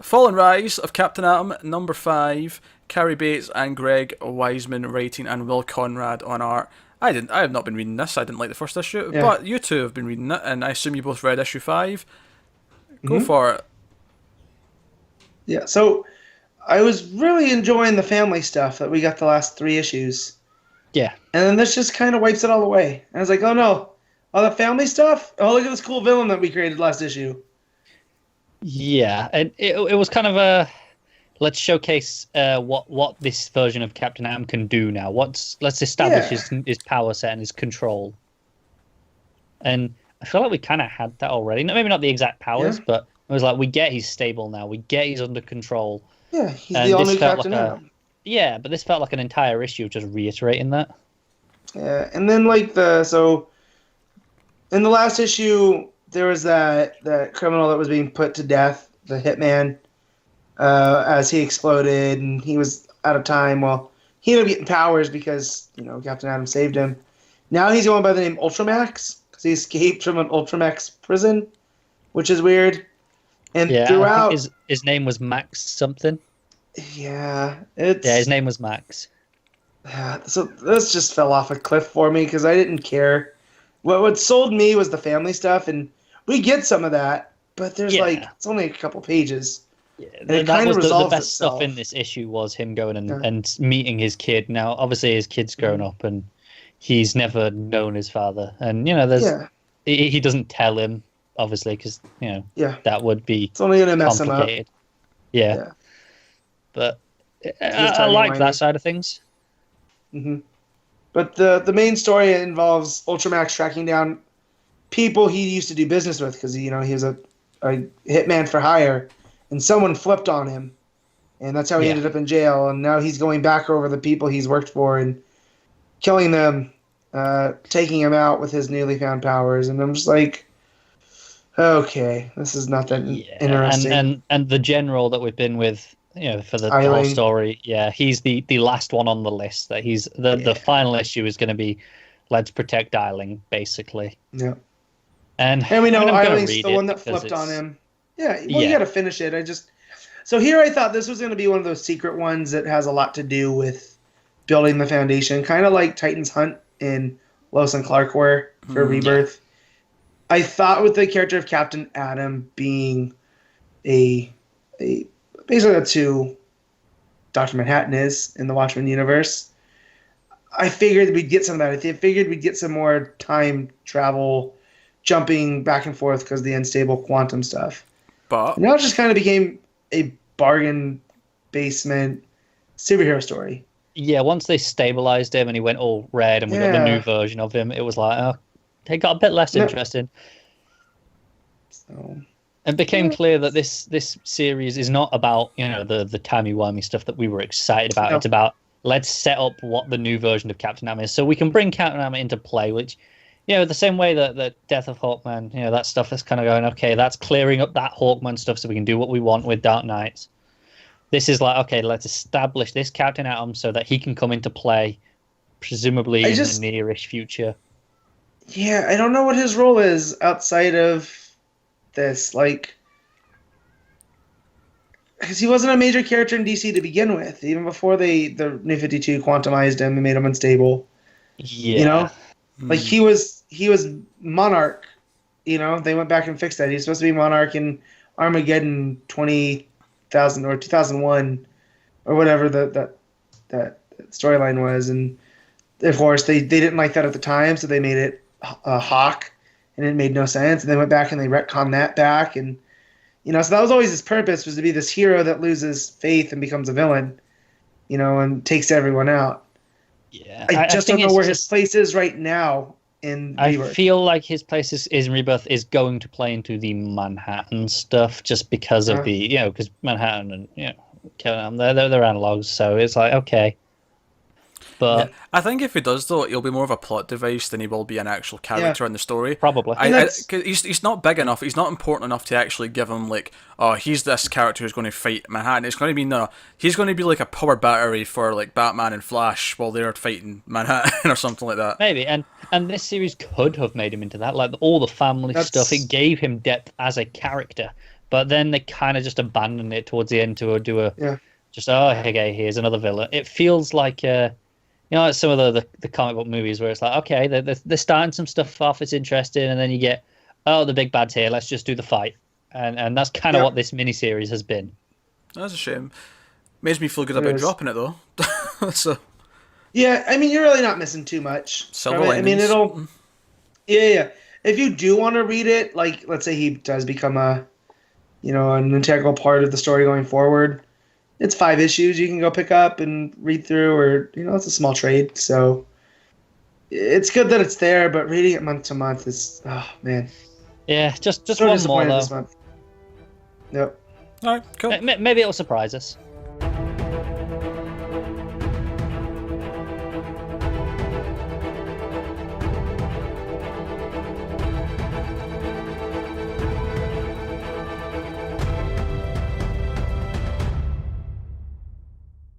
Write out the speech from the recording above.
Fall and Rise of Captain Atom, number 5. Carrie Bates and Greg Wiseman writing, and Will Conrad on art. I have not been reading this. I didn't like the first issue, Yeah. but you two have been reading it, and I assume you both read issue 5. Go hmm for it. Yeah. So I was really enjoying the family stuff that we got the last three issues. Yeah. And then this just kind of wipes it all away. And I was like, oh no, all the family stuff? Oh, look at this cool villain that we created last issue. Yeah, and it was kind of a let's showcase what this version of Captain Atom can do now. Let's establish his power set and his control. And I feel like we kind of had that already. Maybe not the exact powers, but it was like we get he's stable now. We get he's under control. Yeah, he's And the this only felt Captain like Atom. Yeah, but this felt like an entire issue of just reiterating that. Yeah, and then in the last issue there was that criminal that was being put to death, the hitman, as he exploded and he was out of time. Well, he ended up getting powers because Captain Atom saved him. Now he's going by the name Ultramax because he escaped from an Ultramax prison, which is weird. And Yeah, I throughout, think his name was Max something. yeah, His name was Max. So this just fell off a cliff for me because I didn't care. What sold me was the family stuff, and we get some of that, but there's it's only a couple pages. Yeah, And it that kind of was the resolves best stuff itself. in this issue was him going and meeting his kid. Now, obviously, his kid's grown up and he's never known his father, and he doesn't tell him obviously because that would be It's only gonna mess him up. complicated. Yeah, Yeah. but I tiny like whiny. that side of things. hmm But the main story involves Ultramax tracking down people he used to do business with because he was a hitman for hire, and someone flipped on him, and that's how he ended up in jail. And now he's going back over the people he's worked for and killing them, taking him out with his newly found powers. And I'm just like, okay, this is not that interesting. And the general that we've been with, for the whole Eileen. story, he's the last one on the list. That he's the final issue is going to be, let's protect Eiling, basically. Yeah. And we know I'm gonna Eileen's read the it one that because flipped on it's- him. Yeah, well, you got to finish it. So here I thought this was going to be one of those secret ones that has a lot to do with building the foundation, kind of like Titan's Hunt in Lois and Clark were for Rebirth. I thought with the character of Captain Atom being a basically that's who Dr. Manhattan is in the Watchmen universe. I figured we'd get some of that. I figured we'd get some more time travel, jumping back and forth because of the unstable quantum stuff. But Now it just kind of became a bargain basement superhero story. Yeah, once they stabilized him and he went all red and we got the new version of him, it was like, oh, it got a bit less interesting. So, It became clear that this series is not about, the timey-wimey stuff that we were excited about. No. It's about, let's set up what the new version of Captain Atom is. So we can bring Captain Atom into play, which, the same way that Death of Hawkman, that stuff is kind of going, okay, that's clearing up that Hawkman stuff so we can do what we want with Dark Knights. This is like, okay, let's establish this Captain Atom so that he can come into play, presumably in the nearish future. Yeah, I don't know what his role is outside of this. Because he wasn't a major character in DC to begin with, even before the New 52 quantumized him and made him unstable. Yeah. He was Monarch. They went back and fixed that. He was supposed to be Monarch in Armageddon 20,000 or 2001 or whatever that storyline was, and of course they didn't like that at the time, so they made it Hawk, and it made no sense. And they went back and they retconned that back, and so that was always his purpose, was to be this hero that loses faith and becomes a villain, and takes everyone out. Yeah, I just don't know where his place is right now in Rebirth. I feel like his place is in Rebirth is going to play into the Manhattan stuff just because of because Manhattan and Kevin Am, they're analogs, so it's like okay. But I think if he does, though, he'll be more of a plot device than he will be an actual character in the story. Probably. Cause he's not big enough, he's not important enough to actually give him, he's this character who's going to fight Manhattan. It's going to be, he's going to be like a power battery for, Batman and Flash while they're fighting Manhattan or something like that. Maybe, and this series could have made him into that, all the family stuff. It gave him depth as a character. but then they kind of just abandon it towards the end to do a Yeah. just okay, here's another villain. It feels like some of the comic book movies where it's like, okay, they're starting some stuff off, it's interesting, and then you get, oh, the big bad's here, let's just do the fight, and that's kind of what this miniseries has been. That's a shame. Makes me feel good about dropping it though. So. Yeah, I mean, you're really not missing too much. Silver I mean, it'll. Yeah. If you do want to read it, like, let's say he does become an integral part of the story going forward, it's 5 issues you can go pick up and read through, or, it's a small trade. So it's good that it's there, but reading it month to month is, oh, man. Yeah, just so one more, though. this month. Yep. All right, cool. Maybe it'll surprise us.